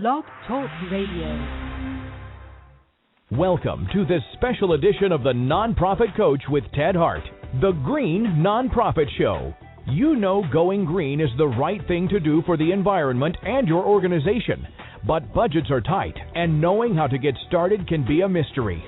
Blog Talk Radio. Welcome to this special edition of the Nonprofit Coach with Ted Hart, the Green Nonprofit Show. You know going green is the right thing to do for the environment and your organization, but budgets are tight, and knowing how to get started can be a mystery.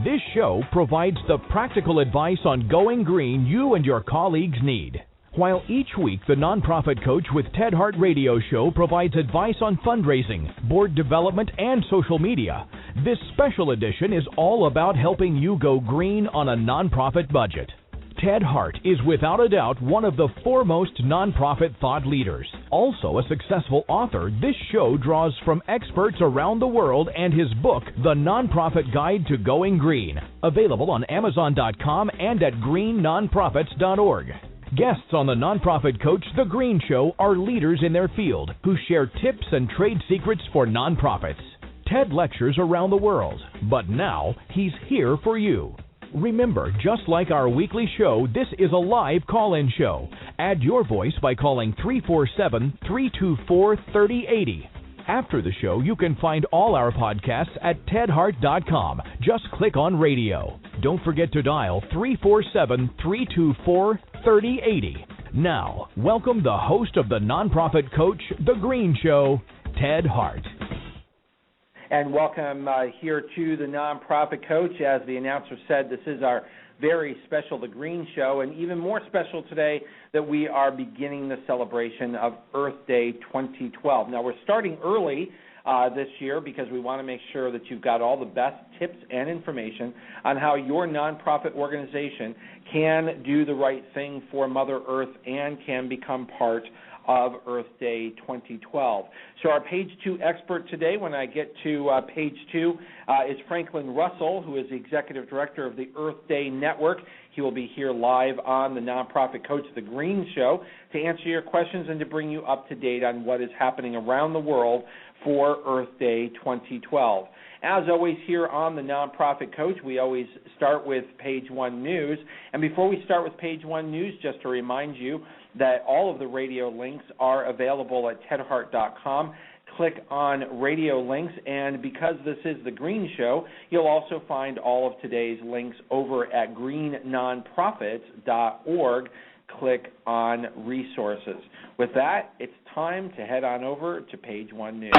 This show provides the practical advice on going green you and your colleagues need. While each week the Nonprofit Coach with Ted Hart Radio Show provides advice on fundraising, board development, and social media, this special edition is all about helping you go green on a nonprofit budget. Ted Hart is without a doubt one of the foremost nonprofit thought leaders. Also a successful author, this show draws from experts around the world and his book, The Nonprofit Guide to Going Green, available on Amazon.com and at greennonprofits.org. Guests on the Nonprofit Coach, The Green Show, are leaders in their field who share tips and trade secrets for nonprofits. Ted lectures around the world, but now he's here for you. Remember, just like our weekly show, this is a live call-in show. Add your voice by calling 347-324-3080. After the show, you can find all our podcasts at tedhart.com. Just click on radio. Don't forget to dial 347-324-3080. Now, welcome the host of the Nonprofit Coach, The Green Show, Ted Hart. And welcome here to the Nonprofit Coach. As the announcer said, this is our very special The Green Show, and even more special today that we are beginning the celebration of Earth Day 2012. Now, we're starting early this year because we want to make sure that you've got all the best tips and information on how your nonprofit organization can do the right thing for Mother Earth and can become part of Earth Day 2012. So our page 2 expert today, when I get to page 2, is Franklin Russell, who is the Executive Director of the Earth Day Network. He will be here live on the Nonprofit Coach, The Green Show, to answer your questions and to bring you up to date on what is happening around the world for Earth Day 2012. As always, here on the Nonprofit Coach, we always start with page 1 news. And before we start with page 1 news, just to remind you that all of the radio links are available at tedhart.com. Click on radio links, and because this is the Green Show, you'll also find all of today's links over at greennonprofits.org. Click on resources. With that, it's time to head on over to page 1 news.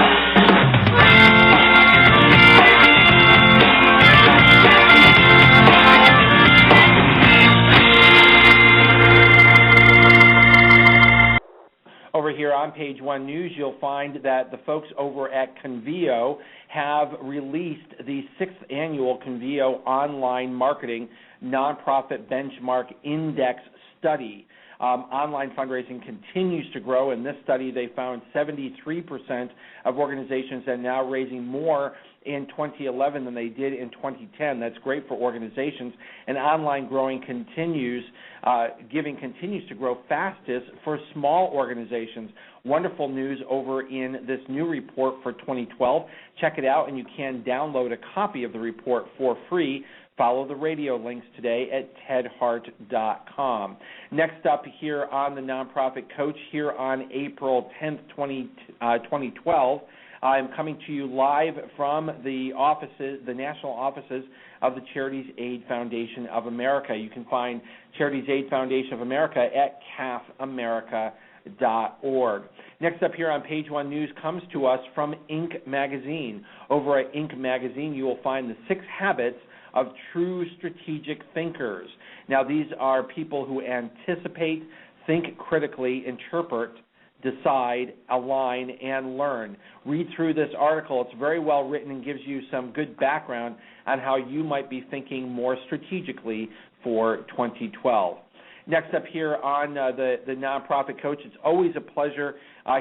Over here on page 1 news, you'll find that the folks over at Convio have released the 6th annual Convio Online Marketing Nonprofit Benchmark Index Study. Online fundraising continues to grow. In this study, they found 73% of organizations are now raising more in 2011 than they did in 2010. That's great for organizations. And online growing giving continues to grow fastest for small organizations. Wonderful news over in this new report for 2012. Check it out, and you can download a copy of the report for free. Follow the radio links today at tedhart.com. Next up here on the Nonprofit Coach, here on April 10th, 2012, I'm coming to you live from the national offices of the Charities Aid Foundation of America. You can find Charities Aid Foundation of America at cafamerica.org. Next up here on page 1 news comes to us from Inc. Magazine. Over at Inc. Magazine, you will find the 6 habits of true strategic thinkers. Now, these are people who anticipate, think critically, interpret, decide, align, and learn. Read through this article. It's very well written and gives you some good background on how you might be thinking more strategically for 2012. Next up here on the Nonprofit Coach, it's always a pleasure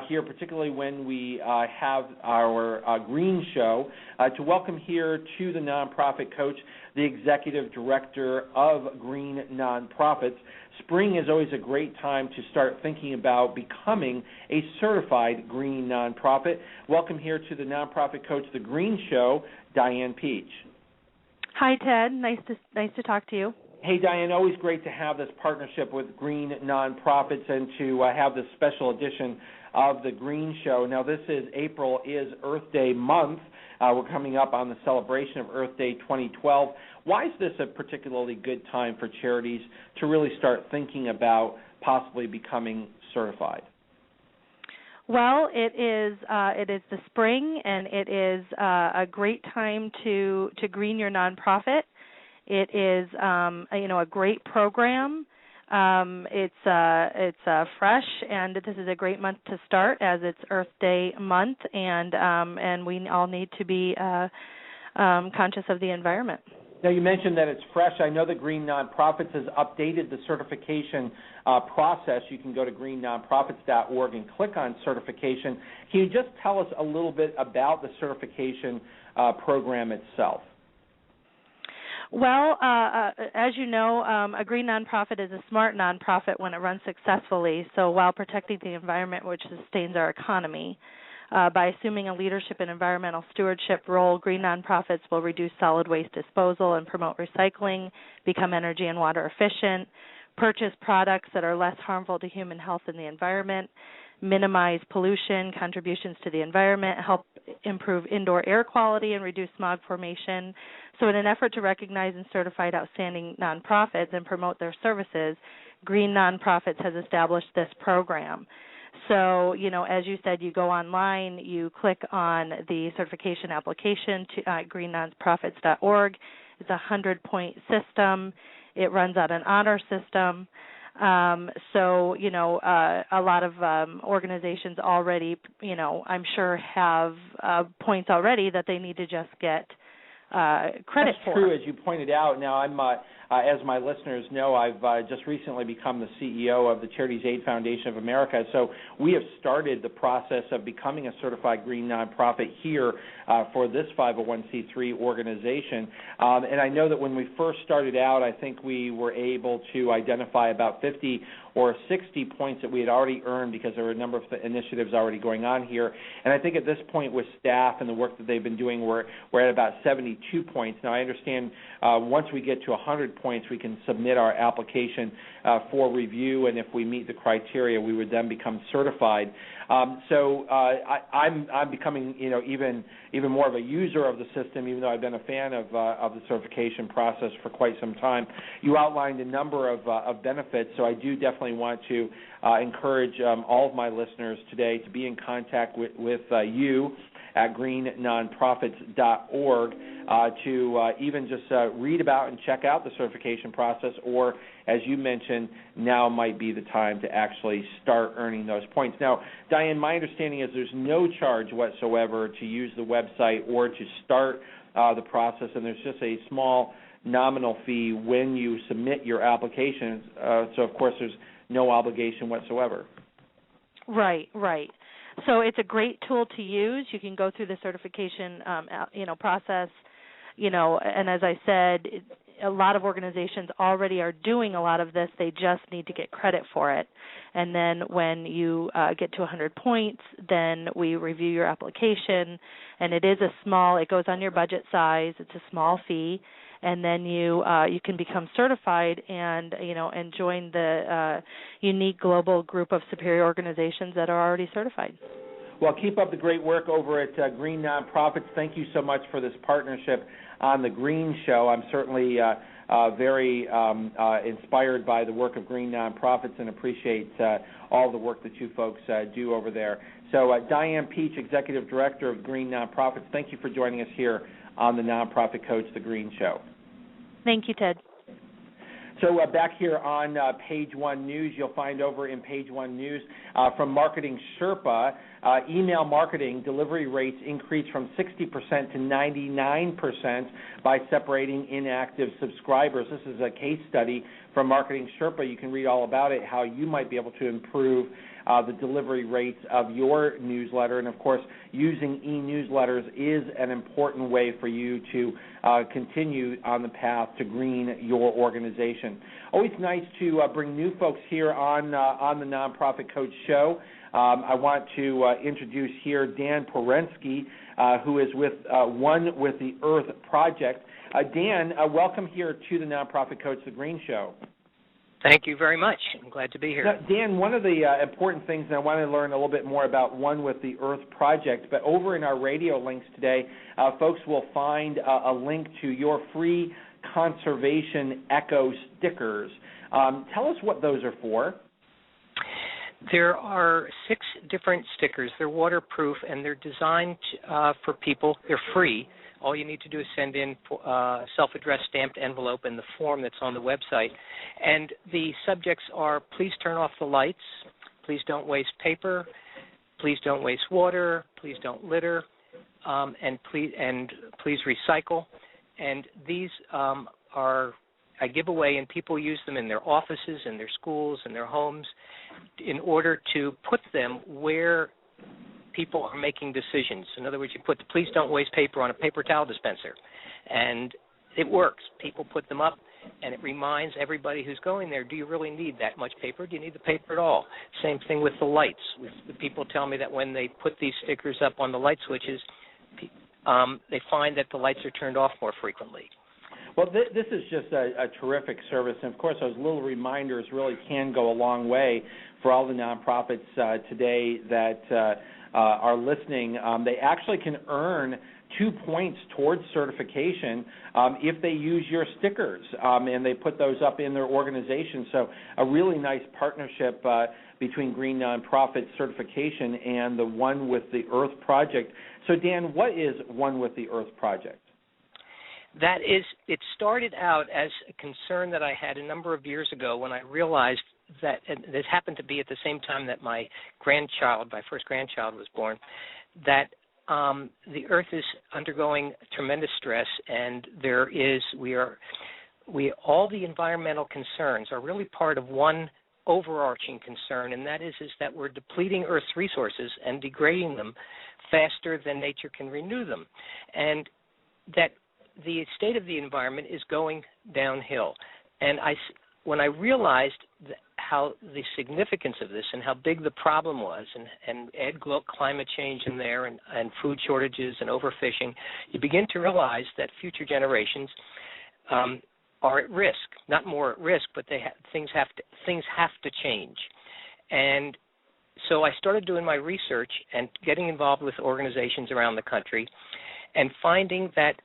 here, particularly when we have our Green Show, to welcome here to the Nonprofit Coach the Executive Director of Green Nonprofits. Spring is always a great time to start thinking about becoming a certified green nonprofit. Welcome here to the Nonprofit Coach, The Green Show, Diane Peach. Hi, Ted. Nice to talk to you. Hey, Diane, always great to have this partnership with Green Nonprofits and to have this special edition of the Green Show. Now, April is Earth Day month. We're coming up on the celebration of Earth Day 2012. Why is this a particularly good time for charities to really start thinking about possibly becoming certified? Well, it is the spring, and it is a great time to green your nonprofit. It is a great program. It's fresh, and this is a great month to start as it's Earth Day month, and we all need to be conscious of the environment. Now, you mentioned that it's fresh. I know that Green Nonprofits has updated the certification process. You can go to greennonprofits.org and click on certification. Can you just tell us a little bit about the certification program itself? Well, as you know, a green nonprofit is a smart nonprofit when it runs successfully, so while protecting the environment, which sustains our economy. By assuming a leadership and environmental stewardship role, green nonprofits will reduce solid waste disposal and promote recycling, become energy and water efficient, purchase products that are less harmful to human health and the environment, minimize pollution, contributions to the environment, help improve indoor air quality, and reduce smog formation. So in an effort to recognize and certify outstanding nonprofits and promote their services, Green Nonprofits has established this program. So, as you said, you go online, you click on the certification application to greennonprofits.org. It's a 100-point system. It runs on an honor system. A lot of organizations already, I'm sure have points already that they need to just get credit for. That's true, as you pointed out. Now, I'm, as my listeners know, I've just recently become the CEO of the Charities Aid Foundation of America. So we have started the process of becoming a certified green nonprofit here for this 501c3 organization. And I know that when we first started out, I think we were able to identify about 50 or 60 points that we had already earned because there were a number of initiatives already going on here. And I think at this point with staff and the work that they've been doing, we're at about 72 points. Now, I understand once we get to 100 points, we can submit our application for review, and if we meet the criteria, we would then become certified. I'm becoming, even more of a user of the system, even though I've been a fan of the certification process for quite some time. You outlined a number of benefits, so I do definitely want to encourage all of my listeners today to be in contact with you at greennonprofits.org to even just read about and check out the certification process, or, as you mentioned, now might be the time to actually start earning those points. Now, Diane, my understanding is there's no charge whatsoever to use the website or to start the process, and there's just a small nominal fee when you submit your application. So, of course, there's no obligation whatsoever. Right. So it's a great tool to use. You can go through the certification, process, and as I said, a lot of organizations already are doing a lot of this. They just need to get credit for it. And then when you get to 100 points, then we review your application, and it goes on your budget size. It's a small fee. And then you can become certified and join the unique global group of superior organizations that are already certified. Well, keep up the great work over at Green Nonprofits. Thank you so much for this partnership on the Green Show. I'm certainly very inspired by the work of Green Nonprofits and appreciate all the work that you folks do over there. So, Diane Peach, Executive Director of Green Nonprofits, thank you for joining us here on the Nonprofit Coach, The Green Show. Thank you, Ted. So back here on Page One News, you'll find over in Page One News from Marketing Sherpa, email marketing delivery rates increased from 60% to 99% by separating inactive subscribers. This is a case study from Marketing Sherpa. You can read all about it, how you might be able to improve the delivery rates of your newsletter. And, of course, using e-newsletters is an important way for you to continue on the path to green your organization. Always nice to bring new folks here on the Nonprofit Coach Show. I want to introduce here Dan Porensky, who is with One with the Earth Project. Dan, welcome here to the Nonprofit Coach, The Green Show. Thank you very much. I'm glad to be here. Now, Dan, one of the important things, and I want to learn a little bit more about One with the Earth Project, but over in our radio links today, folks will find a link to your free conservation eco stickers. Tell us what those are for. There are 6 different stickers. They're waterproof, and they're designed for people. They're free. All you need to do is send in a self-addressed stamped envelope in the form that's on the website. And the subjects are, please turn off the lights, please don't waste paper, please don't waste water, please don't litter, and please recycle. And these I give away, and people use them in their offices, in their schools, in their homes, in order to put them where people are making decisions. In other words, you put the please don't waste paper on a paper towel dispenser, and it works. People put them up, and it reminds everybody who's going there, do you really need that much paper? Do you need the paper at all? Same thing with the lights. The people tell me that when they put these stickers up on the light switches, they find that the lights are turned off more frequently. Well, this is just a terrific service, and of course those little reminders really can go a long way for all the nonprofits today that are listening. They actually can earn 2 points towards certification if they use your stickers, and they put those up in their organization. So a really nice partnership between Green Nonprofit Certification and the One with the Earth Project. So, Dan, what is One with the Earth Project? It started out as a concern that I had a number of years ago when I realized that, and this happened to be at the same time that my first grandchild was born, that the Earth is undergoing tremendous stress, and all the environmental concerns are really part of one overarching concern, and that is that we're depleting Earth's resources and degrading them faster than nature can renew them, and that the state of the environment is going downhill. And when I realized how the significance of this and how big the problem was, and add climate change in there, and food shortages and overfishing, you begin to realize that future generations are at risk. Not more at risk, but things have to change. And so I started doing my research and getting involved with organizations around the country, and finding that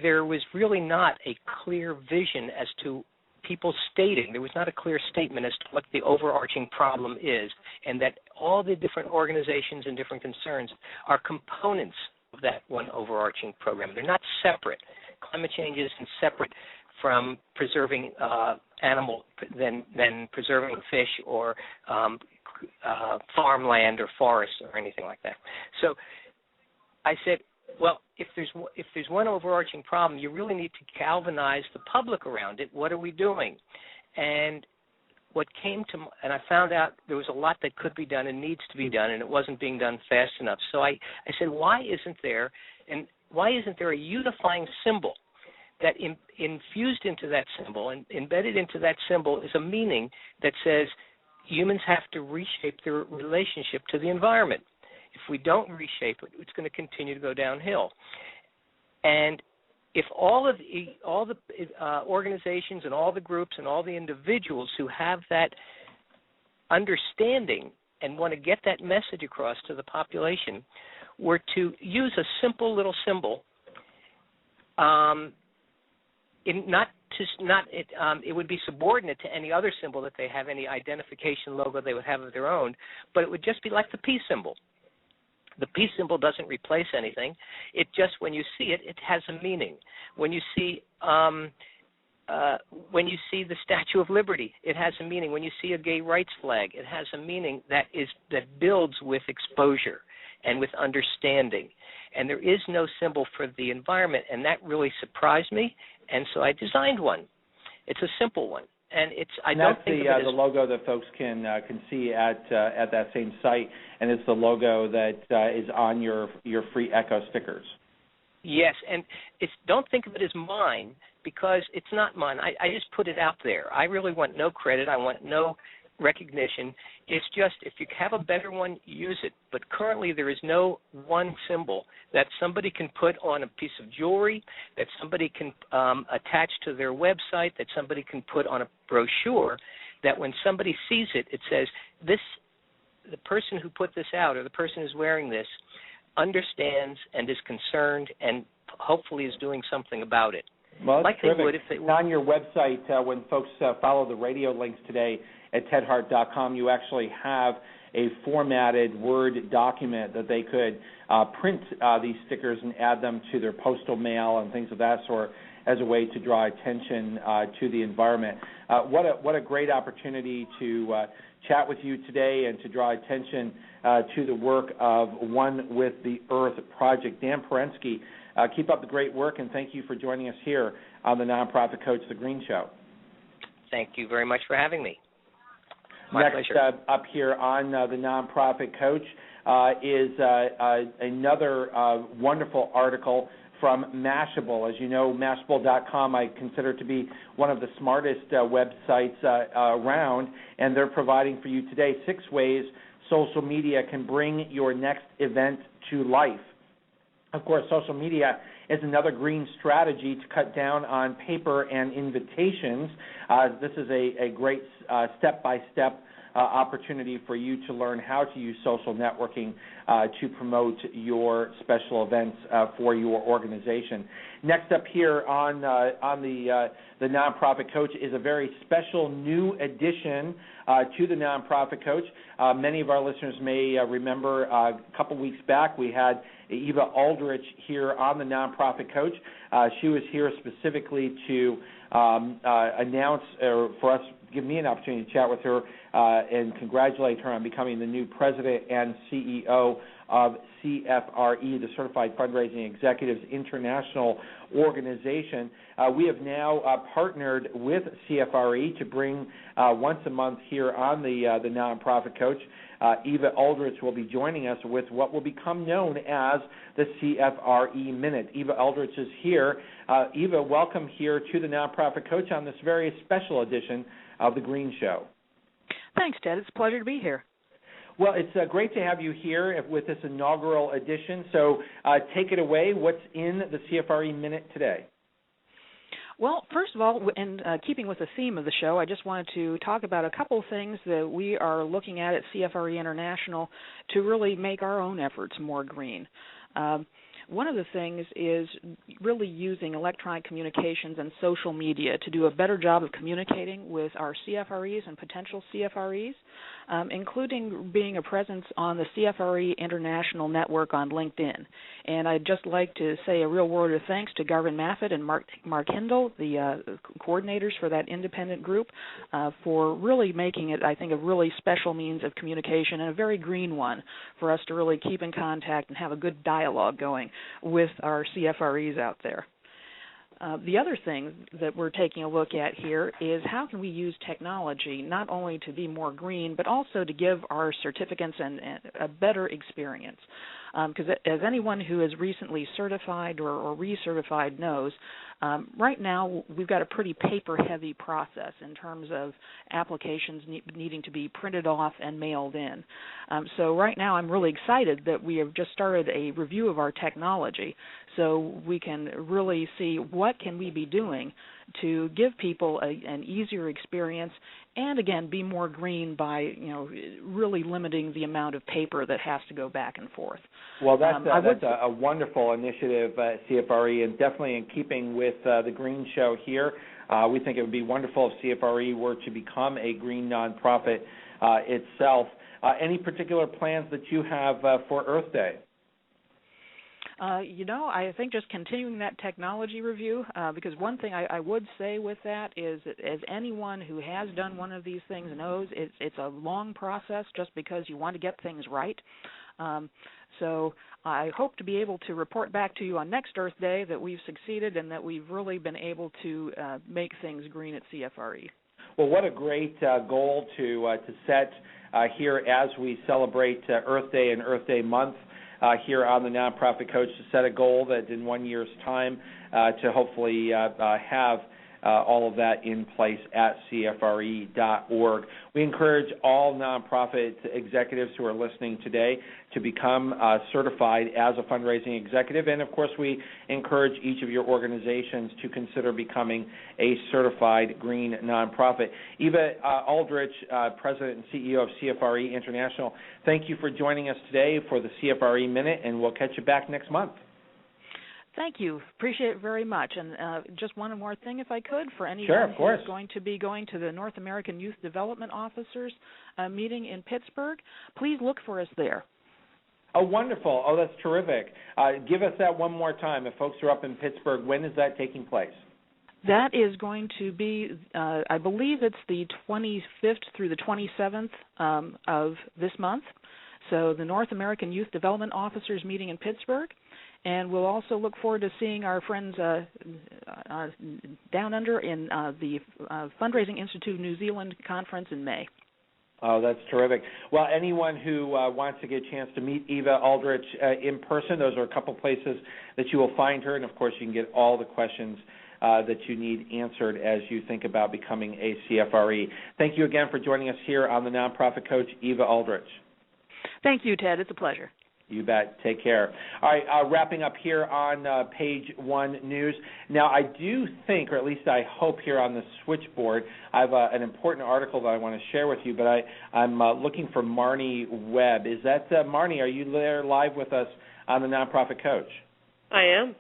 there was really not a clear vision as to people stating, there was not a clear statement as to what the overarching problem is, and that all the different organizations and different concerns are components of that one overarching program. They're not separate. Climate change isn't separate from preserving than preserving fish or farmland or forests or anything like that. So I said, well, if there's one overarching problem, you really need to galvanize the public around it. What are we doing? And and I found out there was a lot that could be done and needs to be done, and it wasn't being done fast enough. So I said, why isn't there a unifying symbol that infused into that symbol and embedded into that symbol is a meaning that says humans have to reshape their relationship to the environment. If we don't reshape it, it's going to continue to go downhill. And if all the organizations and all the groups and all the individuals who have that understanding and want to get that message across to the population were to use a simple little symbol, it would be subordinate to any other symbol that they have, any identification logo they would have of their own, but it would just be like the peace symbol. The peace symbol doesn't replace anything. It just, when you see it, it has a meaning. When you see the Statue of Liberty, it has a meaning. When you see a gay rights flag, it has a meaning that builds with exposure and with understanding. And there is no symbol for the environment, and that really surprised me. And so I designed one. It's a simple one. And that's the logo that folks can see at that same site, and it's the logo that is on your free Echo stickers. Yes, and don't think of it as mine, because it's not mine. I just put it out there. I really want no credit. I want no recognition. It's just if you have a better one, use it. But currently there is no one symbol that somebody can put on a piece of jewelry, that somebody can attach to their website, that somebody can put on a brochure, that when somebody sees it, it says, the person who put this out or the person who's wearing this understands and is concerned and hopefully is doing something about it. Well, like terrific. They would if they were. On your website, when folks follow the radio links today at tedhart.com, you actually have a formatted Word document that they could print these stickers and add them to their postal mail and things of that sort as a way to draw attention to the environment. What a great opportunity to chat with you today and to draw attention to the work of One with the Earth Project. Dan Parensky, keep up the great work, and thank you for joining us here on the Nonprofit Coach, The Green Show. Thank you very much for having me. My pleasure. Up here on the Nonprofit Coach is another wonderful article from Mashable. As you know, Mashable.com I consider to be one of the smartest websites around, and they're providing for you today 6 ways social media can bring your next event to life. Of course, social media is another green strategy to cut down on paper and invitations. This is a great step-by-step opportunity for you to learn how to use social networking to promote your special events for your organization. Next up here on the Nonprofit Coach is a very special new addition to the Nonprofit Coach. Many of our listeners may remember a couple weeks back we had Eva Aldrich here on the Nonprofit Coach. She was here specifically to announce for us, give me an opportunity to chat with her and congratulate her on becoming the new president and CEO of CFRE, the Certified Fundraising Executives International Organization. We have now partnered with CFRE to bring once a month here on the Nonprofit Coach. Eva Aldrich will be joining us with what will become known as the CFRE Minute. Eva Aldrich is here. Eva, welcome here to the Nonprofit Coach on this very special edition of The Green Show. Thanks, Ted. It's a pleasure to be here. Well, it's great to have you here with this inaugural edition. So take it away. What's in the CFRE Minute today? Well, first of all, in keeping with the theme of the show, I just wanted to talk about a couple of things that we are looking at CFRE International to really make our own efforts more green. One of the things is really using electronic communications and social media to do a better job of communicating with our CFREs and potential CFREs, including being a presence on the CFRE International Network on LinkedIn. And I'd just like to say a real word of thanks to Garvin Maffett and Mark Hindle, the coordinators for that independent group, for really making it, I think, a really special means of communication and a very green one for us to really keep in contact and have a good dialogue going with our CFREs out there. The other thing that we're taking a look at here is how can we use technology not only to be more green, but also to give our certificants a better experience. Because as anyone who is recently certified or recertified knows, right now we've got a pretty paper-heavy process in terms of applications needing to be printed off and mailed in. So right now I'm really excited that we have just started a review of our technology so we can really see what can we be doing to give people an easier experience and, again, be more green by, really limiting the amount of paper that has to go back and forth. Well, that's a wonderful initiative, CFRE, and definitely in keeping with the Green Show here. We think it would be wonderful if CFRE were to become a green nonprofit itself. Any particular plans that you have for Earth Day? I think just continuing that technology review, because one thing I would say with that is that as anyone who has done one of these things knows, it's a long process just because you want to get things right. So I hope to be able to report back to you on next Earth Day that we've succeeded and that we've really been able to make things green at CFRE. Well, what a great goal to set here as we celebrate Earth Day and Earth Day month. Here on the Nonprofit Coach, to set a goal that in 1 year's time to hopefully have all of that in place at CFRE.org. We encourage all nonprofit executives who are listening today to become certified as a fundraising executive, and of course we encourage each of your organizations to consider becoming a certified green nonprofit. Eva Aldrich, President and CEO of CFRE International, thank you for joining us today for the CFRE Minute, and we'll catch you back next month. Thank you. Appreciate it very much. And just one more thing, if I could, for anyone who's going to be going to the North American Youth Development Officers meeting in Pittsburgh, please look for us there. Oh, wonderful. Oh, that's terrific. Give us that one more time. If folks are up in Pittsburgh, when is that taking place? That is going to be, I believe it's the 25th through the 27th of this month. So the North American Youth Development Officers meeting in Pittsburgh. And we'll also look forward to seeing our friends down under in the Fundraising Institute of New Zealand conference in May. Oh, that's terrific. Well, anyone who wants to get a chance to meet Eva Aldrich in person, those are a couple places that you will find her. And, of course, you can get all the questions that you need answered as you think about becoming a CFRE. Thank you again for joining us here on The Nonprofit Coach, Eva Aldrich. Thank you, Ted. It's a pleasure. You bet. Take care. All right, wrapping up here on Page 1 News. Now, I do think, or at least I hope here on the switchboard, I have an important article that I want to share with you, but I'm looking for Marnie Webb. Is that, Marnie, are you there live with us on The Nonprofit Coach? I am.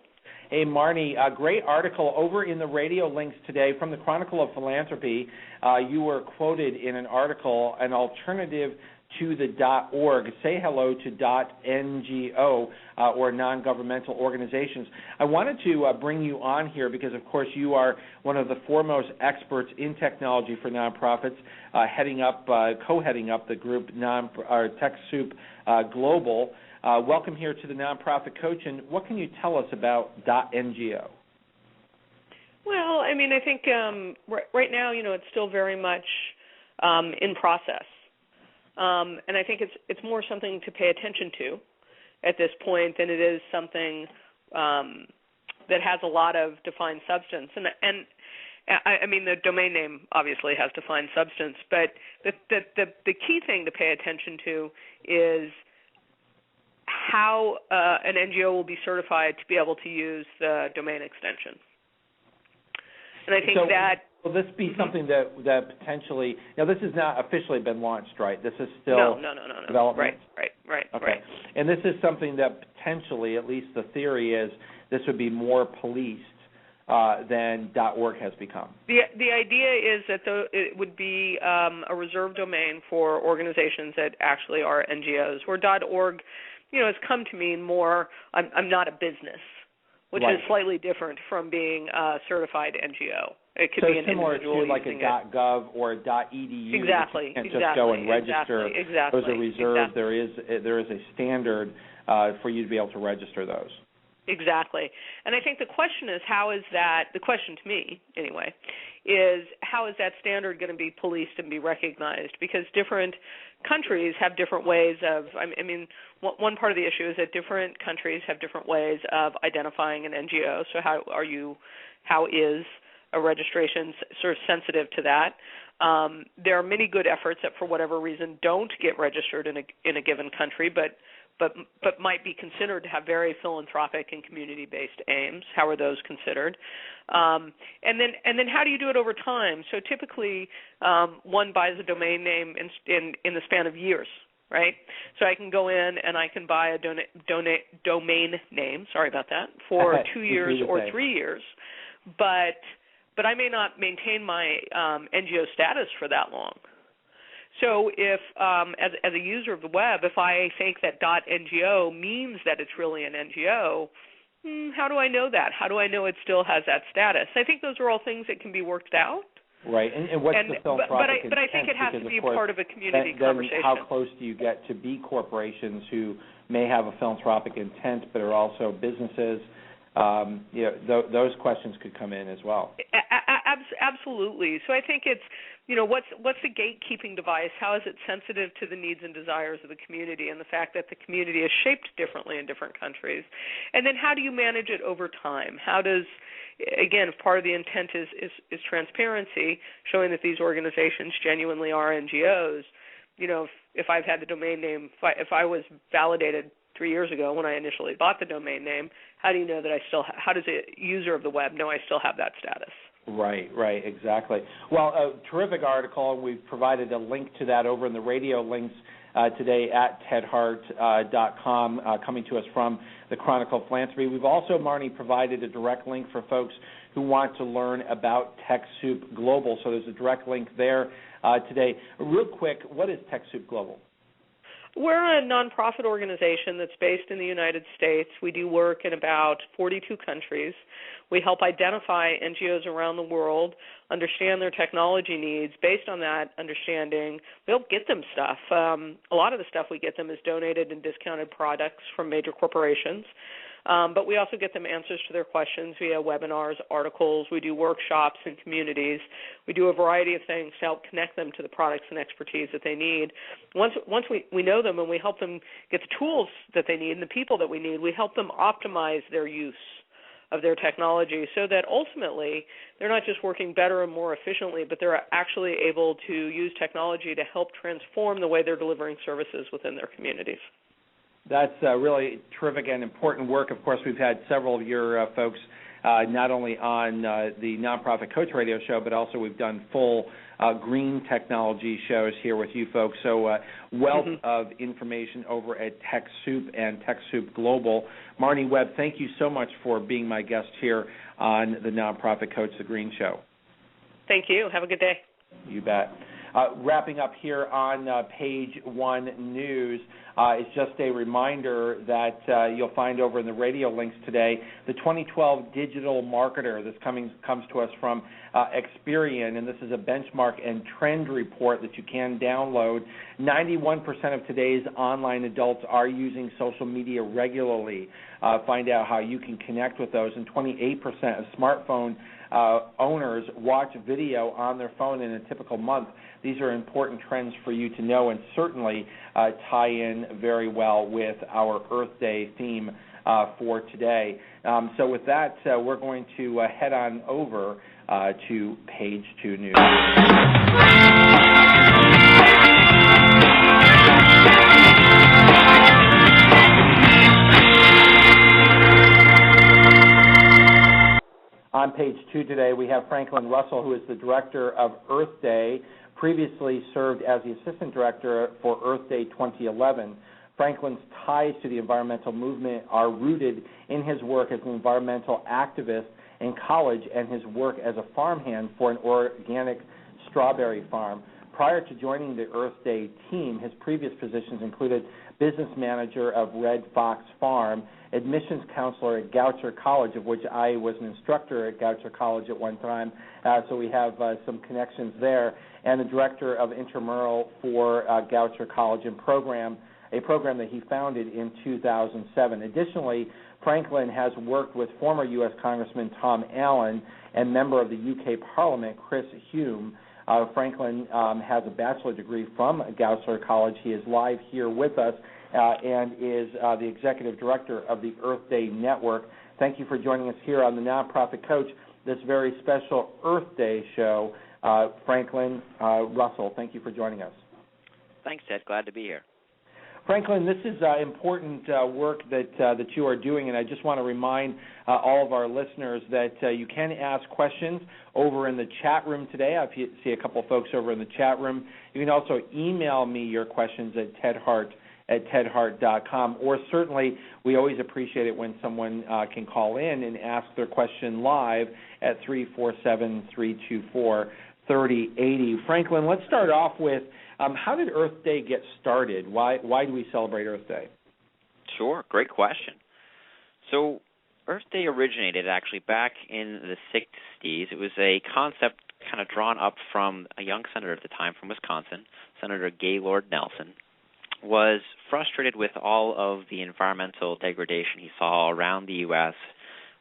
Hey, Marnie, a great article over in the radio links today from the Chronicle of Philanthropy. You were quoted in an article, an alternative to the .org. Say hello to .ngo or non-governmental organizations. I wanted to bring you on here because, of course, you are one of the foremost experts in technology for nonprofits, co-heading up the group TechSoup Global. Welcome here to the Nonprofit Coach, and what can you tell us about .ngo? Well, I mean, I think right now, it's still very much in process. And I think it's more something to pay attention to at this point than it is something that has a lot of defined substance. And I mean, the domain name obviously has defined substance, but the key thing to pay attention to is how an NGO will be certified to be able to use the domain extension. And I think will this be something that potentially, now this has not officially been launched, right? This is still no. development? Right. Okay. Right. And this is something that potentially, at least the theory is, this would be more policed than .org has become. The idea is that it would be a reserved domain for organizations that actually are NGOs, where .org, has come to mean more, I'm not a business, which is slightly different from being a certified NGO. It could be an similar individual to like a .gov or a .edu. Exactly. You can't just go and register. Exactly. Those are reserved. Exactly. There is a standard for you to be able to register those. Exactly. And I think the question is, the question to me, anyway, is how is that standard going to be policed and be recognized? Because different countries have different ways of, one part of the issue is that different countries have different ways of identifying an NGO. So how is a registration sort of sensitive to that? There are many good efforts that, for whatever reason, don't get registered in a given country, but might be considered to have very philanthropic and community-based aims. How are those considered? And then how do you do it over time? So typically, one buys a domain name in the span of years, right? So I can go in and I can buy a domain name. Sorry about that, for 2 years or 3 years, but I may not maintain my NGO status for that long. So if, as a user of the web, if I think that .ngo means that it's really an NGO, how do I know that? How do I know it still has that status? I think those are all things that can be worked out. Right, and what's the philanthropic but I think it has to be part of a community then conversation. How close do you get to B corporations who may have a philanthropic intent but are also businesses? Those questions could come in as well. Absolutely. So I think it's, what's the gatekeeping device? How is it sensitive to the needs and desires of the community and the fact that the community is shaped differently in different countries? And then how do you manage it over time? again, if part of the intent is transparency, showing that these organizations genuinely are NGOs, if I've had the domain name, if I was validated 3 years ago when I initially bought the domain name, how do you know that how does a user of the web know I still have that status? Right, exactly. Well, a terrific article. We've provided a link to that over in the radio links today at tedhart.com, coming to us from the Chronicle of Philanthropy. We've also, Marnie, provided a direct link for folks who want to learn about TechSoup Global. So there's a direct link there today. Real quick, what is TechSoup Global? We're a nonprofit organization that's based in the United States. We do work in about 42 countries. We help identify NGOs around the world, understand their technology needs. Based on that understanding, we help get them stuff. A lot of the stuff we get them is donated and discounted products from major corporations. But we also get them answers to their questions via webinars, articles. We do workshops in communities. We do a variety of things to help connect them to the products and expertise that they need. Once we know them and we help them get the tools that they need and the people that we need, we help them optimize their use of their technology so that ultimately they're not just working better and more efficiently, but they're actually able to use technology to help transform the way they're delivering services within their communities. That's really terrific and important work. Of course, we've had several of your folks not only on the Nonprofit Coach Radio Show, but also we've done full green technology shows here with you folks. So wealth of information over at TechSoup and TechSoup Global. Marnie Webb, thank you so much for being my guest here on the Nonprofit Coach the Green Show. Thank you. Have a good day. You bet. Wrapping up here on page one news, it's just a reminder that you'll find over in the radio links today the 2012 Digital Marketer. This comes to us from Experian, and this is a benchmark and trend report that you can download. 91% of today's online adults are using social media regularly. Find out how you can connect with those, and 28% of smartphone owners watch video on their phone in a typical month. These are important trends for you to know and certainly tie in very well with our Earth Day theme for today. So with that, we're going to head on over to page two news. On page two today, we have Franklin Russell, who is the Director of Earth Day, previously served as the Assistant Director for Earth Day 2011. Franklin's ties to the environmental movement are rooted in his work as an environmental activist in college and his work as a farmhand for an organic strawberry farm. Prior to joining the Earth Day team, his previous positions included business manager of Red Fox Farm, admissions counselor at Goucher College, of which I was an instructor at Goucher College at one time, so we have some connections there, and the director of Intramurals for Goucher College and a program that he founded in 2007. Additionally, Franklin has worked with former U.S. Congressman Tom Allen and member of the UK Parliament, Chris Huhne. Franklin has a Bachelor Degree from Goucher College. He is live here with us and is the Executive Director of the Earth Day Network. Thank you for joining us here on the Nonprofit Coach, this very special Earth Day show. Franklin Russell, thank you for joining us. Thanks, Ted. Glad to be here. Franklin, this is important work that you are doing, and I just want to remind all of our listeners that you can ask questions over in the chat room today. I see a couple folks over in the chat room. You can also email me your questions at tedhart@tedhart.com, or certainly we always appreciate it when someone can call in and ask their question live at 347-324-3080. Franklin, let's start off with how did Earth Day get started? Why do we celebrate Earth Day? Sure, great question. So Earth Day originated actually back in the 60s. It was a concept kind of drawn up from a young senator at the time from Wisconsin, Senator Gaylord Nelson, was frustrated with all of the environmental degradation he saw around the U.S.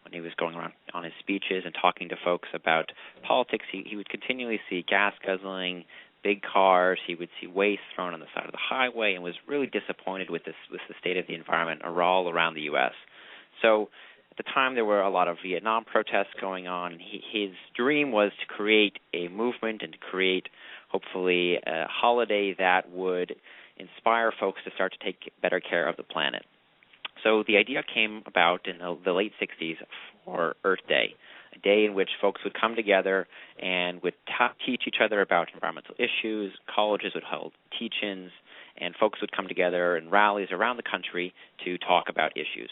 when he was going around on his speeches and talking to folks about politics. He would continually see gas guzzling, big cars. He would see waste thrown on the side of the highway and was really disappointed with the state of the environment all around the U.S. So at the time, there were a lot of Vietnam protests going on. His dream was to create a movement and to create, hopefully, a holiday that would inspire folks to start to take better care of the planet. So the idea came about in the late 60s for Earth Day, a day in which folks would come together and would teach each other about environmental issues. Colleges would hold teach-ins, and folks would come together in rallies around the country to talk about issues.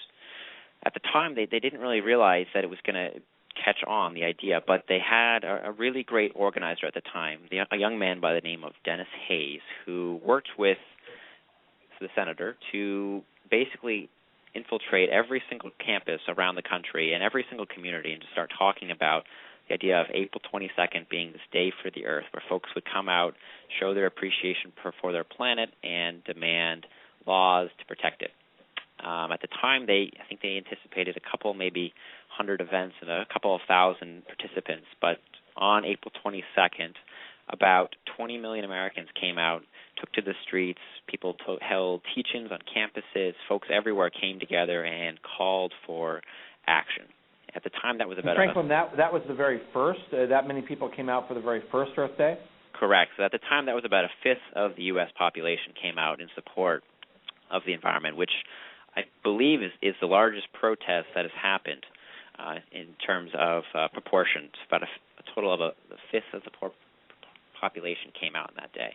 At the time, they didn't really realize that it was going to catch on, the idea, but they had a really great organizer at the time, a young man by the name of Dennis Hayes, who worked with the senator to basically infiltrate every single campus around the country and every single community and to start talking about the idea of April 22nd being this day for the Earth, where folks would come out, show their appreciation for their planet, and demand laws to protect it. At the time, I think they anticipated a couple, maybe 100 events and a couple of thousand participants. But on April 22nd, about 20 million Americans came out, took to the streets. People held teach-ins on campuses. Folks everywhere came together and called for action. At the time, that was about Franklin, that was the very first? That many people came out for the very first Earth Day? Correct. So at the time, that was about a fifth of the U.S. population came out in support of the environment, which I believe is the largest protest that has happened in terms of proportions. About a total of a fifth of the population came out on that day,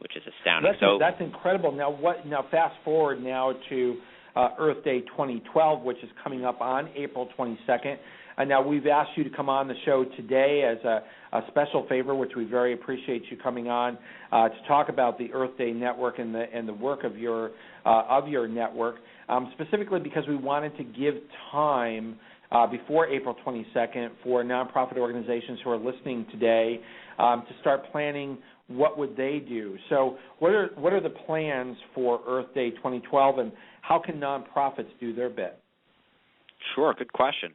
which is astounding. That's incredible. Now fast forward now to Earth Day 2012, which is coming up on April 22nd. And now we've asked you to come on the show today as a special favor, which we very appreciate you coming on to talk about the Earth Day Network and the work of your network, specifically because we wanted to give time before April 22nd for nonprofit organizations who are listening today to start planning what would they do. So what are the plans for Earth Day 2012, and how can nonprofits do their bit? Sure, good question.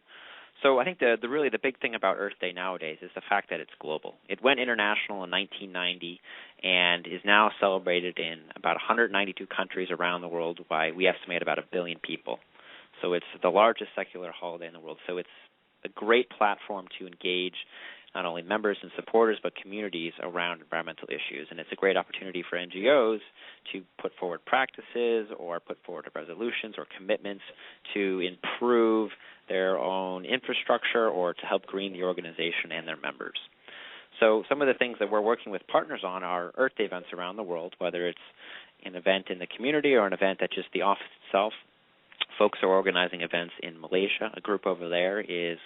So I think the big thing about Earth Day nowadays is the fact that it's global. It went international in 1990 and is now celebrated in about 192 countries around the world by, we estimate, about 1 billion people. So it's the largest secular holiday in the world. So it's a great platform to engage not only members and supporters but communities around environmental issues. And it's a great opportunity for NGOs to put forward practices or put forward resolutions or commitments to improve their own infrastructure or to help green the organization and their members. So some of the things that we're working with partners on are Earth Day events around the world, whether it's an event in the community or an event at just the office itself. Folks are organizing events in Malaysia. A group over there is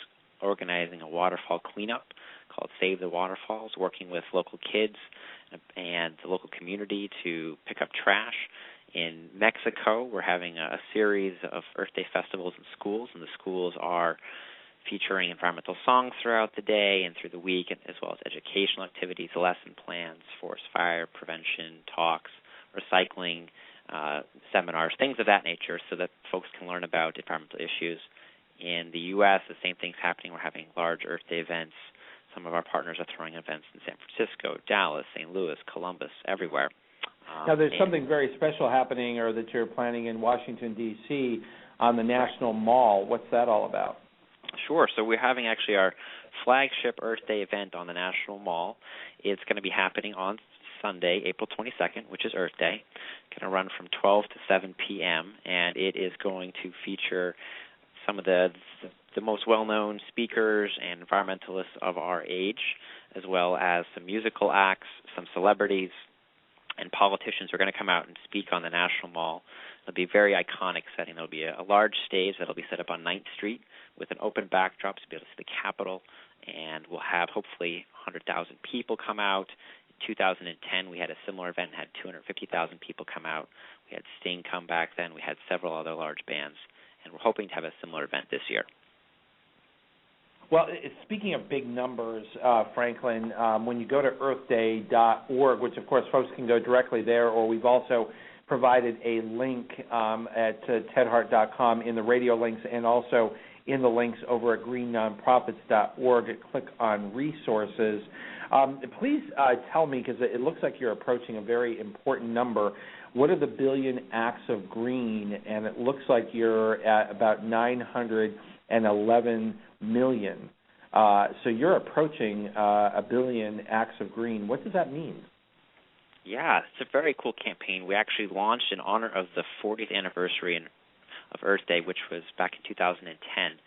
organizing a waterfall cleanup called Save the Waterfalls, working with local kids and the local community to pick up trash. In Mexico, we're having a series of Earth Day festivals in schools, and the schools are featuring environmental songs throughout the day and through the week, as well as educational activities, lesson plans, forest fire prevention, talks, recycling, seminars, things of that nature, so that folks can learn about environmental issues. In the U.S., the same thing's happening. We're having large Earth Day events. Some of our partners are throwing events in San Francisco, Dallas, St. Louis, Columbus, everywhere. Now, there's something very special happening or that you're planning in Washington, D.C. on the National Mall. What's that all about? Sure. So we're having actually our flagship Earth Day event on the National Mall. It's going to be happening on Sunday, April 22nd, which is Earth Day. It's going to run from 12 to 7 p.m., and it is going to feature some of the most well-known speakers and environmentalists of our age, as well as some musical acts, some celebrities, and politicians are going to come out and speak on the National Mall. It'll be a very iconic setting. There'll be a large stage that'll be set up on 9th Street with an open backdrop to be able to see the Capitol, and we'll have hopefully 100,000 people come out. In 2010, we had a similar event and had 250,000 people come out. We had Sting come back then. We had several other large bands, and we're hoping to have a similar event this year. Well, speaking of big numbers, Franklin, when you go to earthday.org, which, of course, folks can go directly there, or we've also provided a link at tedhart.com in the radio links and also in the links over at greennonprofits.org. Click on resources. Please tell me, because it looks like you're approaching a very important number, what are the billion acts of green? And it looks like you're at about 911 million. So you're approaching a billion acts of green. What does that mean? Yeah, it's a very cool campaign. We actually launched in honor of the 40th anniversary of Earth Day, which was back in 2010.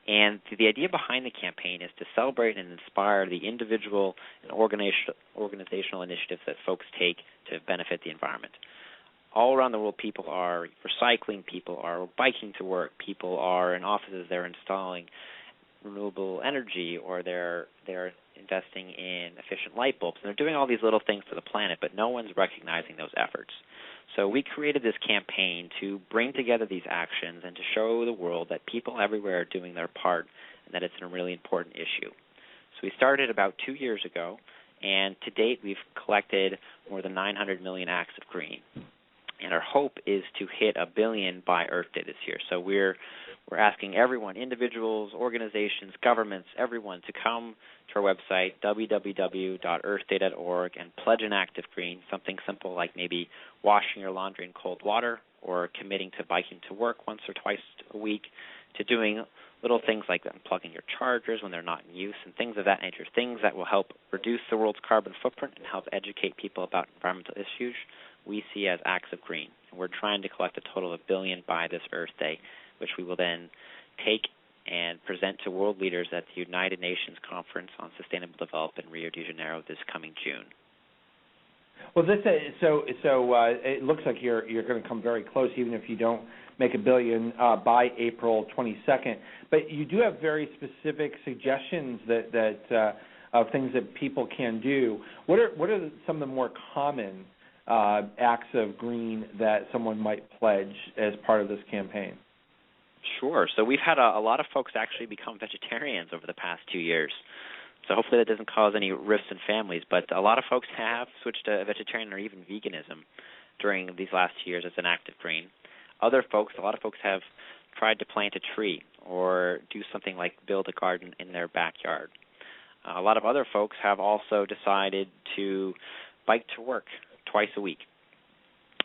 And the idea behind the campaign is to celebrate and inspire the individual and organizational initiatives that folks take to benefit the environment. All around the world, people are recycling, people are biking to work, people are in offices, they're installing renewable energy, or they're investing in efficient light bulbs. And they're doing all these little things for the planet, but no one's recognizing those efforts. So we created this campaign to bring together these actions and to show the world that people everywhere are doing their part and that it's a really important issue. So we started about 2 years ago, and to date we've collected more than 900 million acts of green. And our hope is to hit 1 billion by Earth Day this year. So we're asking everyone, individuals, organizations, governments, everyone, to come to our website, www.earthday.org, and pledge an act of green, something simple like maybe washing your laundry in cold water or committing to biking to work once or twice a week, to doing little things like unplugging your chargers when they're not in use and things of that nature, things that will help reduce the world's carbon footprint and help educate people about environmental issues we see as acts of green. And we're trying to collect a total of 1 billion by this Earth Day, which we will then take and present to world leaders at the United Nations Conference on Sustainable Development in Rio de Janeiro this coming June. Well, so it looks like you're going to come very close, even if you don't make 1 billion by April 22nd. But you do have very specific suggestions that of things that people can do. What are some of the more common acts of green that someone might pledge as part of this campaign? Sure. So we've had a lot of folks actually become vegetarians over the past 2 years. So hopefully that doesn't cause any rifts in families. But a lot of folks have switched to vegetarian or even veganism during these last 2 years as an act of green. A lot of folks have tried to plant a tree or do something like build a garden in their backyard. A lot of other folks have also decided to bike to work twice a week.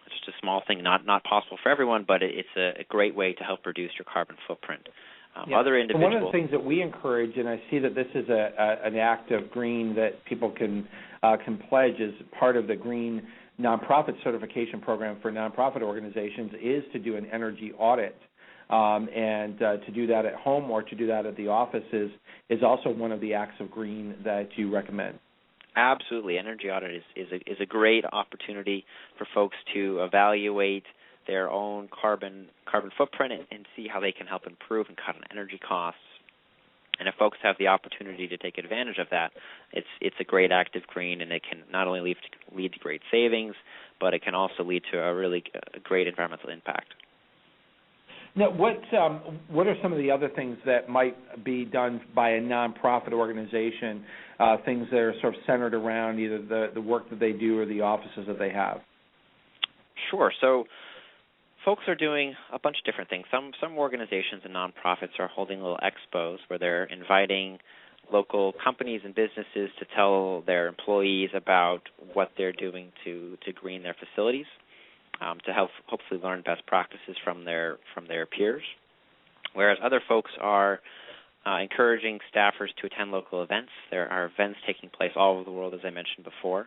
It's just a small thing, not possible for everyone, but it's a great way to help reduce your carbon footprint. Other individuals. And one of the things that we encourage, and I see that this is an act of green that people can pledge as part of the Green Nonprofit Certification Program for nonprofit organizations, is to do an energy audit. And to do that at home or to do that at the office is also one of the acts of green that you recommend. Absolutely. Energy audit is a great opportunity for folks to evaluate their own carbon footprint and see how they can help improve and cut on energy costs. And if folks have the opportunity to take advantage of that, it's a great act of green, and it can not only lead to great savings, but it can also lead to a really great environmental impact. Now, what are some of the other things that might be done by a nonprofit organization, things that are sort of centered around either the work that they do or the offices that they have? Sure. So folks are doing a bunch of different things. Some organizations and nonprofits are holding little expos where they're inviting local companies and businesses to tell their employees about what they're doing to green their facilities, to help hopefully learn best practices from their peers. Whereas other folks are encouraging staffers to attend local events. There are events taking place all over the world, as I mentioned before,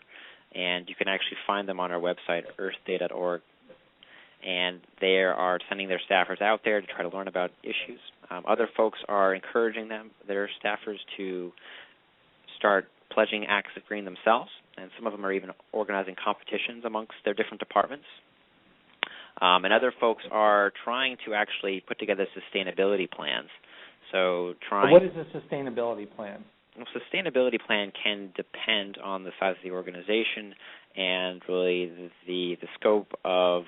and you can actually find them on our website, earthday.org. And they are sending their staffers out there to try to learn about issues. Other folks are encouraging their staffers to start pledging acts of green themselves, and some of them are even organizing competitions amongst their different departments. And other folks are trying to actually put together sustainability plans. What is a sustainability plan? Well, sustainability plan can depend on the size of the organization and really the scope of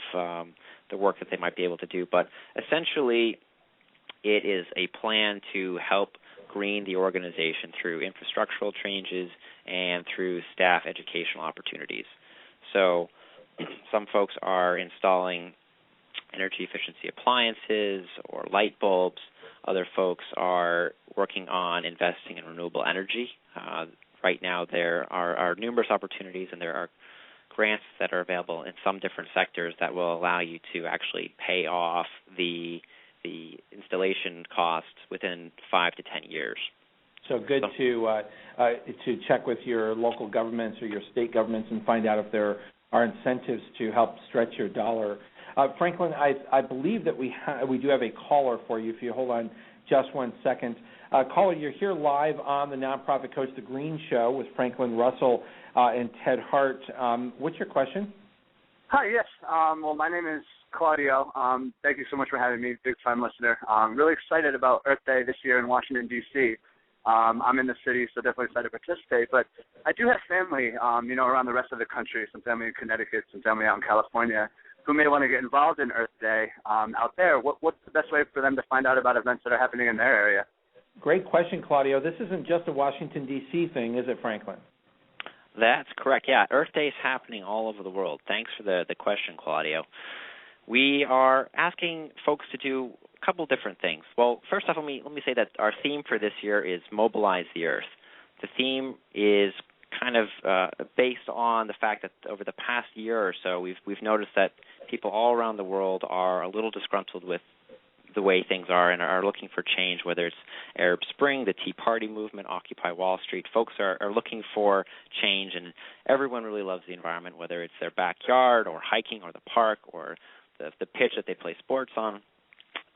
the work that they might be able to do. But essentially, it is a plan to help green the organization through infrastructural changes and through staff educational opportunities. So some folks are installing energy efficiency appliances or light bulbs. Other folks are working on investing in renewable energy. Right now there are numerous opportunities, and there are grants that are available in some different sectors that will allow you to actually pay off the installation costs within 5 to 10 years. So good to check with your local governments or your state governments and find out if there are incentives to help stretch your dollar. Franklin, I believe that we do have a caller for you. If you hold on just 1 second. Caller, you're here live on the Nonprofit Coach, The Green Show, with Franklin Russell and Ted Hart. What's your question? Hi, yes. Well, my name is Claudio. Thank you so much for having me, big-time listener. I'm really excited about Earth Day this year in Washington, D.C. I'm in the city, so definitely excited to participate. But I do have family, around the rest of the country, some family in Connecticut, some family out in California, who may want to get involved in Earth Day out there. What's the best way for them to find out about events that are happening in their area? Great question, Claudio. This isn't just a Washington, D.C. thing, is it, Franklin? That's correct, yeah. Earth Day is happening all over the world. Thanks for the question, Claudio. We are asking folks to do a couple different things. Well, first off, let me say that our theme for this year is Mobilize the Earth. The theme is kind of based on the fact that over the past year or so, we've noticed that people all around the world are a little disgruntled with the way things are and are looking for change, whether it's Arab Spring, the Tea Party movement, Occupy Wall Street. Folks are looking for change, and everyone really loves the environment, whether it's their backyard or hiking or the park or the pitch that they play sports on.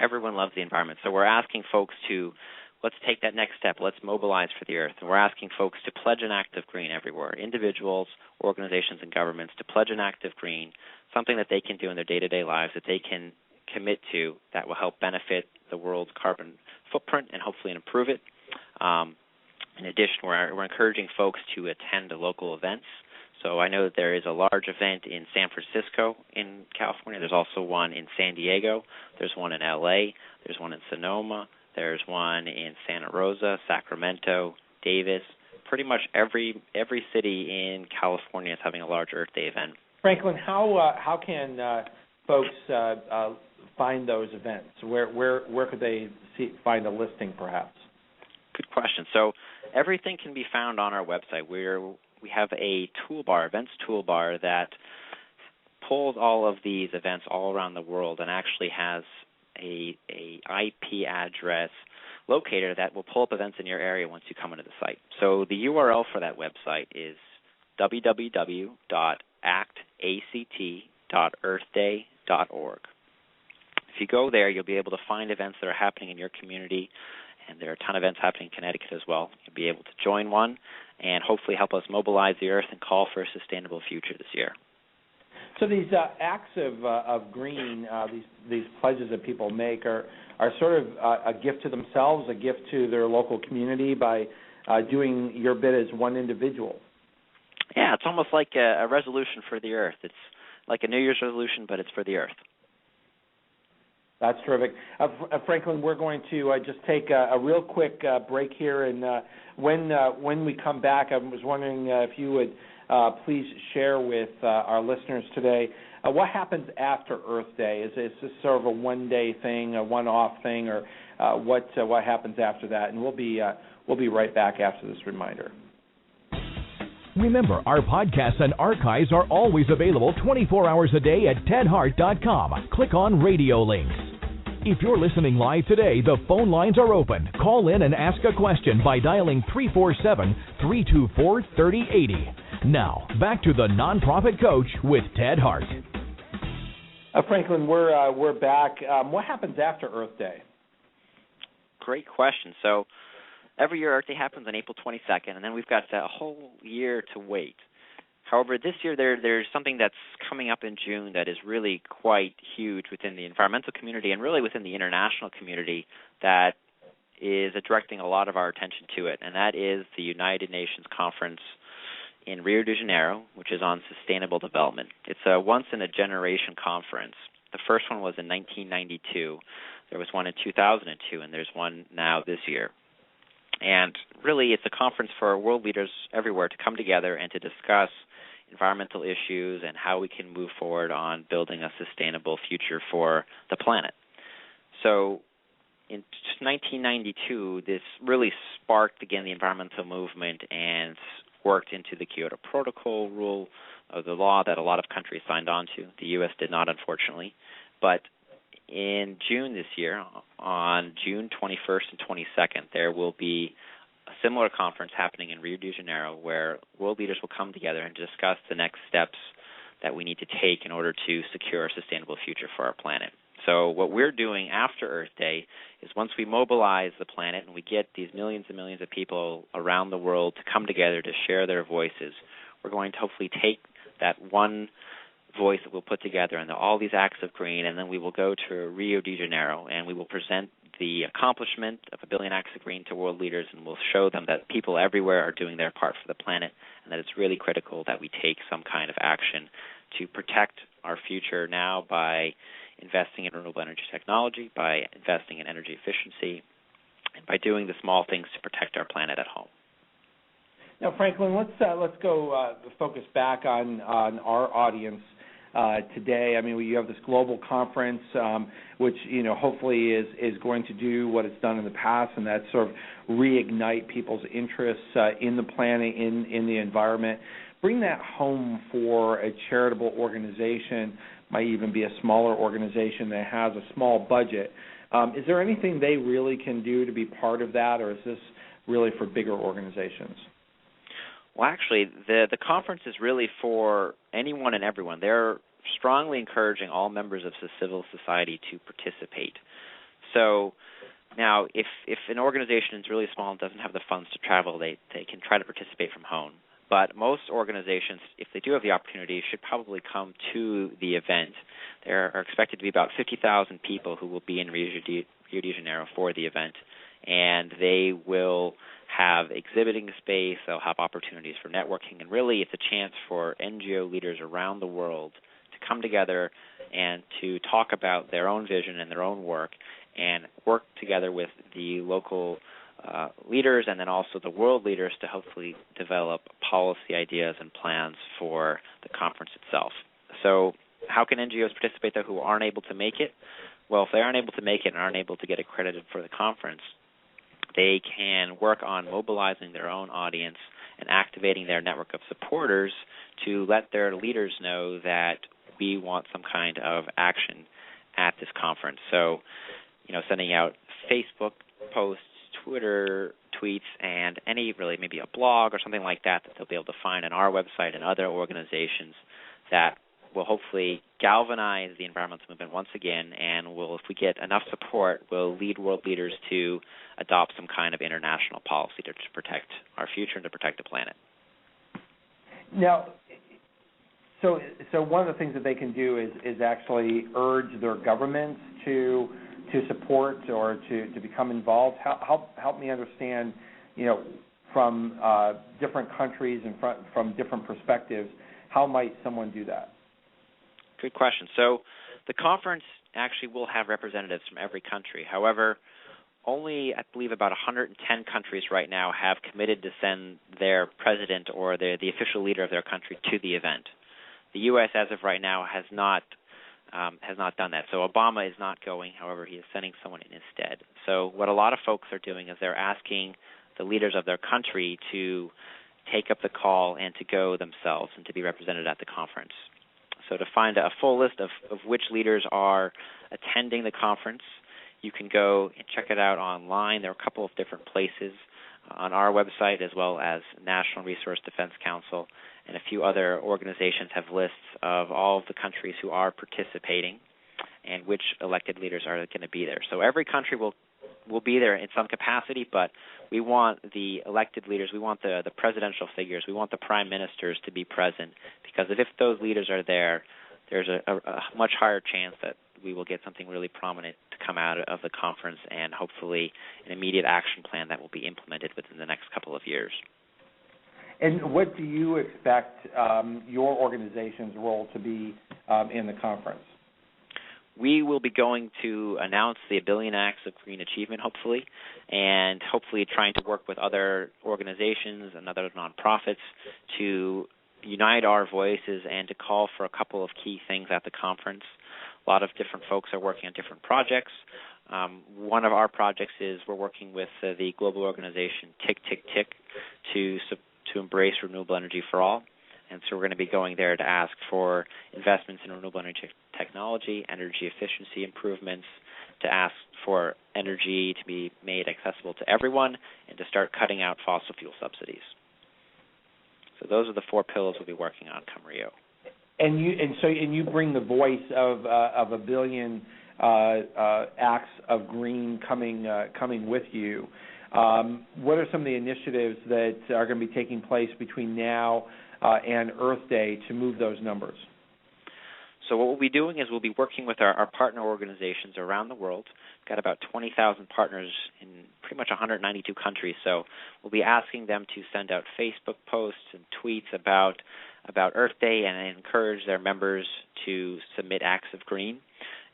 Everyone loves the environment. So we're asking folks to, let's take that next step. Let's mobilize for the Earth. And we're asking folks to pledge an act of green everywhere, individuals, organizations, and governments, to pledge an act of green, something that they can do in their day-to-day lives that they can commit to that will help benefit the world's carbon footprint and hopefully improve it. In addition, we're encouraging folks to attend local events. So I know that there is a large event in San Francisco in California. There's also one in San Diego. There's one in L.A. There's one in Sonoma. There's one in Santa Rosa, Sacramento, Davis. Pretty much every city in California is having a large Earth Day event. Franklin, how can folks find those events? Where could they find a listing, perhaps? Good question. So everything can be found on our website. We have a toolbar, events toolbar, that pulls all of these events all around the world and actually has a IP address locator that will pull up events in your area once you come into the site. So the URL for that website is www.act.earthday.org. If you go there, you'll be able to find events that are happening in your community, and there are a ton of events happening in Connecticut as well. You'll be able to join one and hopefully help us mobilize the Earth and call for a sustainable future this year. So these acts of green, these pledges that people make are sort of a gift to themselves, a gift to their local community by doing your bit as one individual. Yeah, it's almost like a resolution for the Earth. It's like a New Year's resolution, but it's for the Earth. That's terrific. Franklin, we're going to just take a real quick break here, and when we come back, I was wondering if you would please share with our listeners today what happens after Earth Day. Is this sort of a one-day thing, a one-off thing, or what happens after that? And we'll be right back after this reminder. Remember, our podcasts and archives are always available 24 hours a day at tedhart.com. Click on Radio Links. If you're listening live today, the phone lines are open. Call in and ask a question by dialing 347-324-3080. Now, back to the Nonprofit Coach with Ted Hart. Franklin, we're back. What happens after Earth Day? Great question. So every year Earth Day happens on April 22nd, and then we've got a whole year to wait. However, this year there's something that's coming up in June that is really quite huge within the environmental community and really within the international community that is directing a lot of our attention to it, and that is the United Nations Conference in Rio de Janeiro, which is on sustainable development. It's a once-in-a-generation conference. The first one was in 1992. There was one in 2002, and there's one now this year. And really, it's a conference for world leaders everywhere to come together and to discuss environmental issues and how we can move forward on building a sustainable future for the planet. So in 1992, this really sparked, again, the environmental movement, and worked into the Kyoto Protocol rule of the law that a lot of countries signed on to. The U.S. did not, unfortunately. But in June this year, on June 21st and 22nd, there will be a similar conference happening in Rio de Janeiro where world leaders will come together and discuss the next steps that we need to take in order to secure a sustainable future for our planet. So what we're doing after Earth Day is once we mobilize the planet and we get these millions and millions of people around the world to come together to share their voices, we're going to hopefully take that one voice that we'll put together and all these acts of green, and then we will go to Rio de Janeiro and we will present the accomplishment of 1 billion acts of green to world leaders, and we'll show them that people everywhere are doing their part for the planet and that it's really critical that we take some kind of action to protect our future now by investing in renewable energy technology, by investing in energy efficiency, and by doing the small things to protect our planet at home. Now, Franklin, let's go focus back on our audience today. I mean, you have this global conference, which hopefully is going to do what it's done in the past, and that's sort of reignite people's interests in the planet, in the environment. Bring that home for a charitable organization, might even be a smaller organization that has a small budget. Is there anything they really can do to be part of that, or is this really for bigger organizations? Well, actually, the conference is really for anyone and everyone. They're strongly encouraging all members of civil society to participate. So now, if an organization is really small and doesn't have the funds to travel, they can try to participate from home. But most organizations, if they do have the opportunity, should probably come to the event. There are expected to be about 50,000 people who will be in Rio de Janeiro for the event, and they will have exhibiting space, they'll have opportunities for networking, and really it's a chance for NGO leaders around the world to come together and to talk about their own vision and their own work and work together with the local leaders and then also the world leaders to hopefully develop policy ideas and plans for the conference itself. So how can NGOs participate, though, who aren't able to make it? Well, if they aren't able to make it and aren't able to get accredited for the conference, they can work on mobilizing their own audience and activating their network of supporters to let their leaders know that we want some kind of action at this conference. So, sending out Facebook posts, Twitter tweets, and maybe a blog or something like that they'll be able to find on our website and other organizations that will hopefully galvanize the environmental movement once again, and if we get enough support, will lead world leaders to adopt some kind of international policy to protect our future and to protect the planet. Now, so one of the things that they can do is actually urge their governments to support or to become involved. Help me understand, from different countries and from different perspectives, how might someone do that? Good question. So the conference actually will have representatives from every country. However, only, I believe, about 110 countries right now have committed to send their president or the official leader of their country to the event. The U.S., as of right now, has not done that. So Obama is not going. However, he is sending someone in instead. So what a lot of folks are doing is they're asking the leaders of their country to take up the call and to go themselves and to be represented at the conference. So to find a full list of which leaders are attending the conference, you can go and check it out online. There are a couple of different places on our website, as well as National Resource Defense Council, and a few other organizations have lists of all of the countries who are participating and which elected leaders are going to be there. So every country will be there in some capacity, but we want the elected leaders, we want the presidential figures, we want the prime ministers to be present, because if those leaders are there, there's a much higher chance that we will get something really prominent to come out of the conference and hopefully an immediate action plan that will be implemented within the next couple of years. And what do you expect your organization's role to be in the conference? We will be going to announce the 1 billion acts of green achievement, hopefully, and hopefully trying to work with other organizations and other nonprofits to unite our voices and to call for a couple of key things at the conference. A lot of different folks are working on different projects. One of our projects is we're working with the global organization Tick, Tick, Tick to to embrace renewable energy for all. And so we're going to be going there to ask for investments in renewable energy technology, energy efficiency improvements, to ask for energy to be made accessible to everyone, and to start cutting out fossil fuel subsidies. So those are the 4 pillars we'll be working on come Rio. And you bring the voice of a billion acts of green coming with you. What are some of the initiatives that are going to be taking place between now and Earth Day to move those numbers? So what we'll be doing is we'll be working with our partner organizations around the world. We've got about 20,000 partners in pretty much 192 countries. So we'll be asking them to send out Facebook posts and tweets about Earth Day and encourage their members to submit acts of green.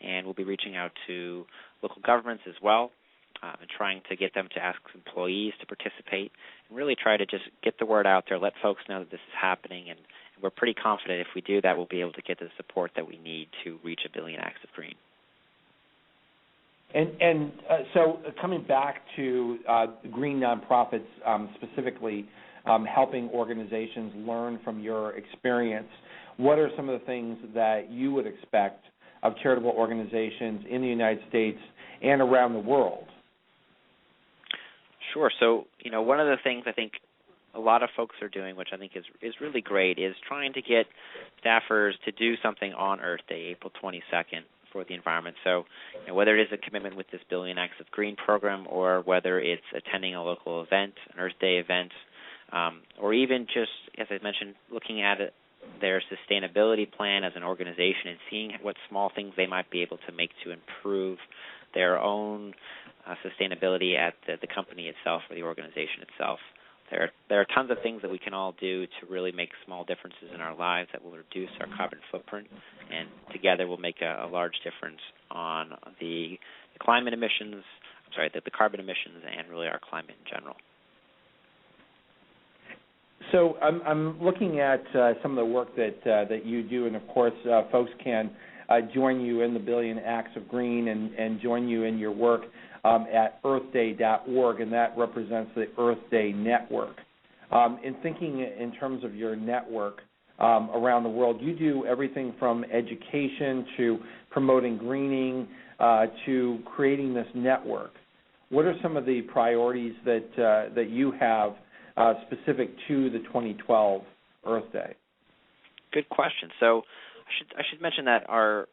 And we'll be reaching out to local governments as well and trying to get them to ask employees to participate and really try to just get the word out there, let folks know that this is happening. And we're pretty confident if we do that, we'll be able to get the support that we need to reach 1 billion acts of green. And so coming back to green nonprofits specifically, helping organizations learn from your experience, what are some of the things that you would expect of charitable organizations in the United States and around the world? Sure. So, one of the things I think a lot of folks are doing, which I think is really great, is trying to get staffers to do something on Earth Day, April 22nd, for the environment. So, whether it is a commitment with this Billion Acts of Green program, or whether it's attending a local event, an Earth Day event, or even just, as I mentioned, looking at their sustainability plan as an organization and seeing what small things they might be able to make to improve their own sustainability at the company itself or the organization itself. There are tons of things that we can all do to really make small differences in our lives that will reduce our carbon footprint, and together will make a large difference on the climate emissions, the carbon emissions, and really our climate in general. So I'm looking at some of the work that you do, and of course folks can join you in the Billion Acts of Green and join you in your work at earthday.org, and that represents the Earth Day Network. In thinking in terms of your network around the world, you do everything from education to promoting greening to creating this network. What are some of the priorities that you have specific to the 2012 Earth Day? Good question. So I should mention that our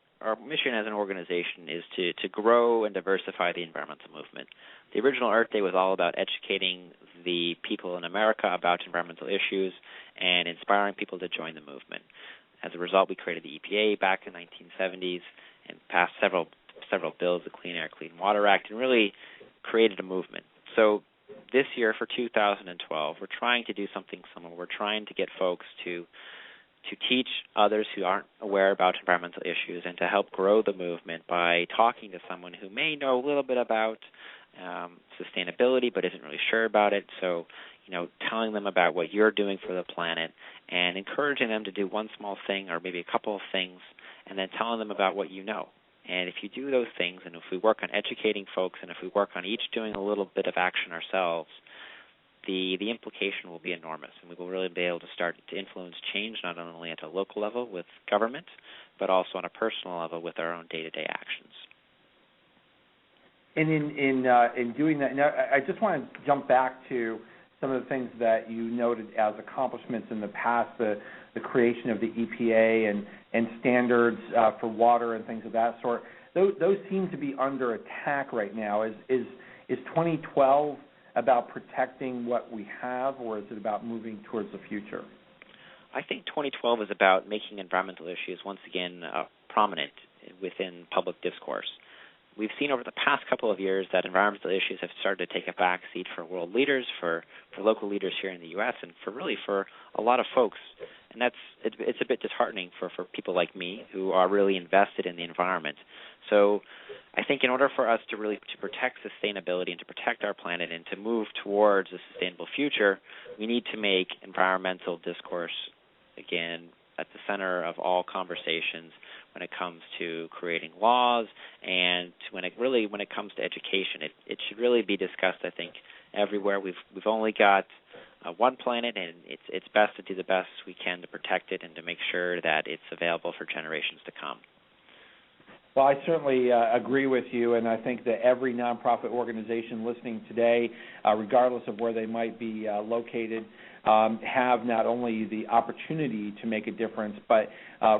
mission as an organization is to grow and diversify the environmental movement. The original Earth Day was all about educating the people in America about environmental issues and inspiring people to join the movement. As a result, we created the EPA back in the 1970s and passed several bills, the Clean Air, Clean Water Act, and really created a movement. So this year for 2012, we're trying to do something similar. We're trying to get folks to teach others who aren't aware about environmental issues and to help grow the movement by talking to someone who may know a little bit about sustainability but isn't really sure about it. So, telling them about what you're doing for the planet and encouraging them to do one small thing or maybe a couple of things, and then telling them about what you know. And if you do those things, and if we work on educating folks, and if we work on each doing a little bit of action ourselves, the implication will be enormous, and we will really be able to start to influence change not only at a local level with government, but also on a personal level with our own day-to-day actions. And in doing that, now I just want to jump back to some of the things that you noted as accomplishments in the past, the creation of the EPA and standards for water and things of that sort. Those seem to be under attack right now. Is 2012 about protecting what we have, or is it about moving towards the future? I think 2012 is about making environmental issues once again prominent within public discourse. We've seen over the past couple of years that environmental issues have started to take a back seat for world leaders, for local leaders here in the U.S., and for a lot of folks. And it's a bit disheartening for people like me who are really invested in the environment. So I think in order for us to protect sustainability and to protect our planet and to move towards a sustainable future, we need to make environmental discourse, again, at the center of all conversations when it comes to creating laws, and when it comes to education. It should really be discussed, I think, everywhere. We've only got one planet, and it's best to do the best we can to protect it and to make sure that it's available for generations to come. Well, I certainly agree with you, and I think that every nonprofit organization listening today, regardless of where they might be located, have not only the opportunity to make a difference, but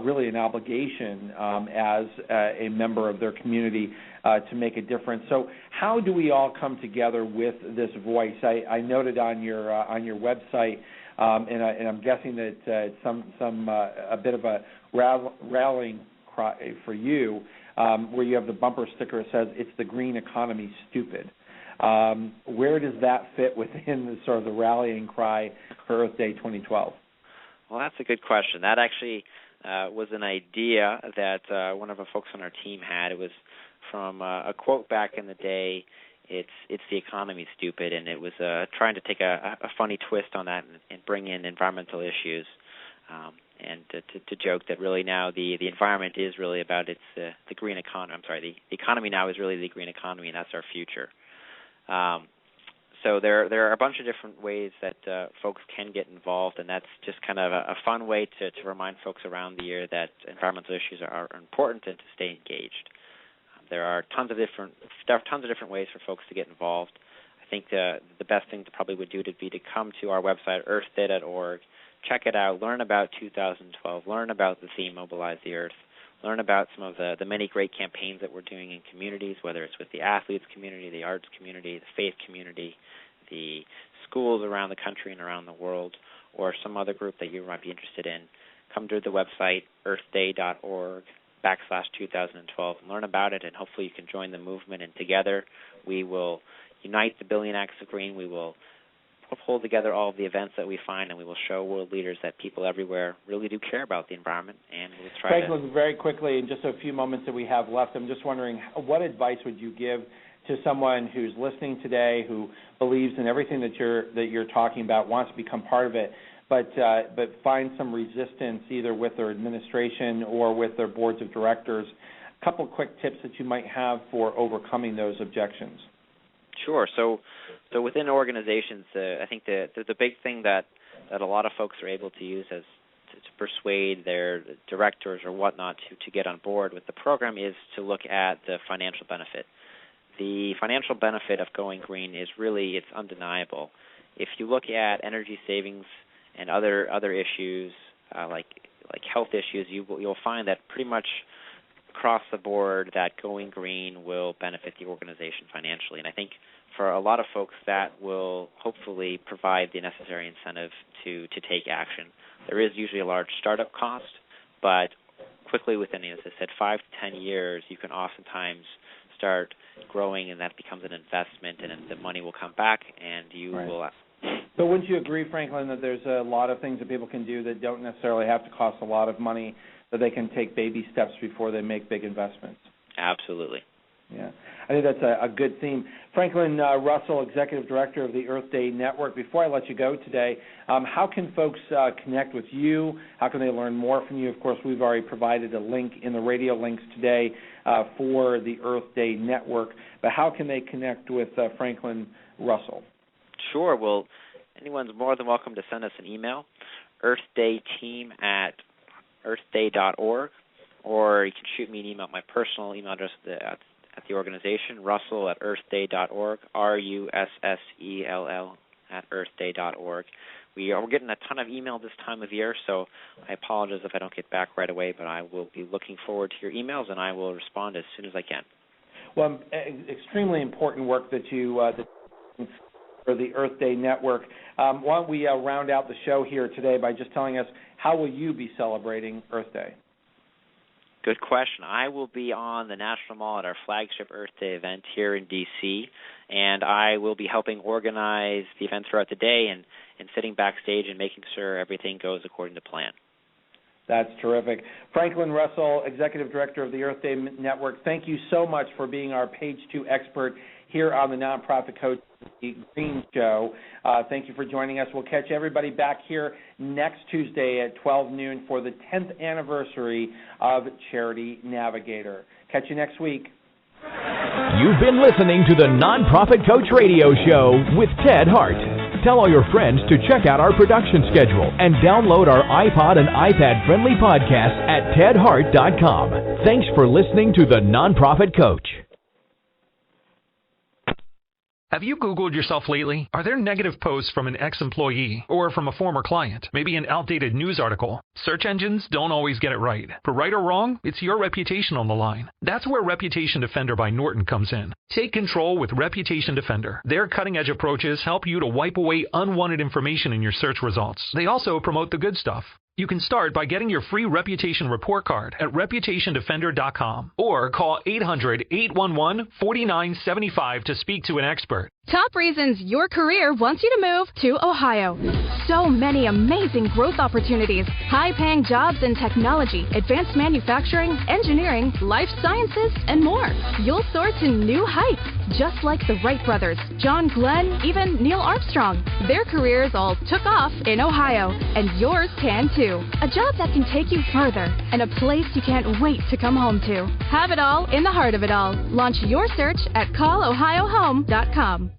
really an obligation as a member of their community to make a difference. So how do we all come together with this voice? I noted on your website, and I'm guessing that it's a bit of a rallying cry for you, where you have the bumper sticker that says, "It's the green economy, stupid." Where does that fit within the sort of the rallying cry for Earth Day 2012? Well, that's a good question. That actually was an idea that one of the folks on our team had. It was from a quote back in the day. It's the economy, stupid, and it was trying to take a funny twist on that and bring in environmental issues. And to joke that really now the environment is really about the green economy. I'm sorry, the economy now is really the green economy, and that's our future. So there are a bunch of different ways that folks can get involved, and that's just kind of a fun way to remind folks around the year that environmental issues are important and to stay engaged. There are tons of different ways for folks to get involved. I think the best thing to probably would do would be to come to our website, earthday.org. Check it out, learn about 2012, learn about the theme Mobilize the Earth, learn about some of the many great campaigns that we're doing in communities, whether it's with the athletes community, the arts community, the faith community, the schools around the country and around the world, or some other group that you might be interested in. Come to the website, earthday.org/2012, and learn about it, and hopefully you can join the movement, and together we will unite the Billion Acts of Green. We will pull together all of the events that we find, and we will show world leaders that people everywhere really do care about the environment, and we'll try Franklin, very quickly, in just a few moments that we have left, I'm just wondering, what advice would you give to someone who's listening today, who believes in everything that you're talking about, wants to become part of it, but finds some resistance either with their administration or with their boards of directors? A couple quick tips that you might have for overcoming those objections. Sure. So within organizations, I think the big thing that a lot of folks are able to use as to persuade their directors or whatnot to get on board with the program is to look at the financial benefit. The financial benefit of going green is really, it's undeniable. If you look at energy savings and other issues like health issues, you'll find that pretty much across the board that going green will benefit the organization financially. And I think for a lot of folks that will hopefully provide the necessary incentive to take action. There is usually a large startup cost, but quickly within, as I said, 5 to 10 years, you can oftentimes start growing, and that becomes an investment, and the money will come back, and you will. But wouldn't you agree, Franklin, that there's a lot of things that people can do that don't necessarily have to cost a lot of money, that they can take baby steps before they make big investments? Absolutely. Yeah, I think that's a good theme. Franklin Russell, Executive Director of the Earth Day Network. Before I let you go today, how can folks connect with you? How can they learn more from you? Of course, we've already provided a link in the radio links today for the Earth Day Network, but how can they connect with Franklin Russell? Sure. Well, anyone's more than welcome to send us an email, earthdayteam@earthday.org, or you can shoot me an email at my personal email address at the organization, russell@earthday.org, russell@earthday.org. We're getting a ton of email this time of year, so I apologize if I don't get back right away, but I will be looking forward to your emails, and I will respond as soon as I can. Well, extremely important work that you for the Earth Day Network. Why don't we round out the show here today by just telling us, how will you be celebrating Earth Day? Good question. I will be on the National Mall at our flagship Earth Day event here in D.C., and I will be helping organize the event throughout the day and sitting backstage and making sure everything goes according to plan. That's terrific. Franklin Russell, Executive Director of the Earth Day Network, thank you so much for being our Page 2 expert here on the Nonprofit Coach Green Show. Thank you for joining us. We'll catch everybody back here next Tuesday at 12 noon for the 10th anniversary of Charity Navigator. Catch you next week. You've been listening to the Nonprofit Coach Radio Show with Ted Hart. Tell all your friends to check out our production schedule and download our iPod and iPad-friendly podcast at tedhart.com. Thanks for listening to The Nonprofit Coach. Have you Googled yourself lately? Are there negative posts from an ex-employee or from a former client? Maybe an outdated news article? Search engines don't always get it right. For right or wrong, it's your reputation on the line. That's where Reputation Defender by Norton comes in. Take control with Reputation Defender. Their cutting-edge approaches help you to wipe away unwanted information in your search results. They also promote the good stuff. You can start by getting your free reputation report card at reputationdefender.com or call 800-811-4975 to speak to an expert. Top reasons your career wants you to move to Ohio. So many amazing growth opportunities, high-paying jobs in technology, advanced manufacturing, engineering, life sciences, and more. You'll soar to new heights, just like the Wright brothers, John Glenn, even Neil Armstrong. Their careers all took off in Ohio, and yours can too. A job that can take you further, and a place you can't wait to come home to. Have it all in the heart of it all. Launch your search at callohiohome.com.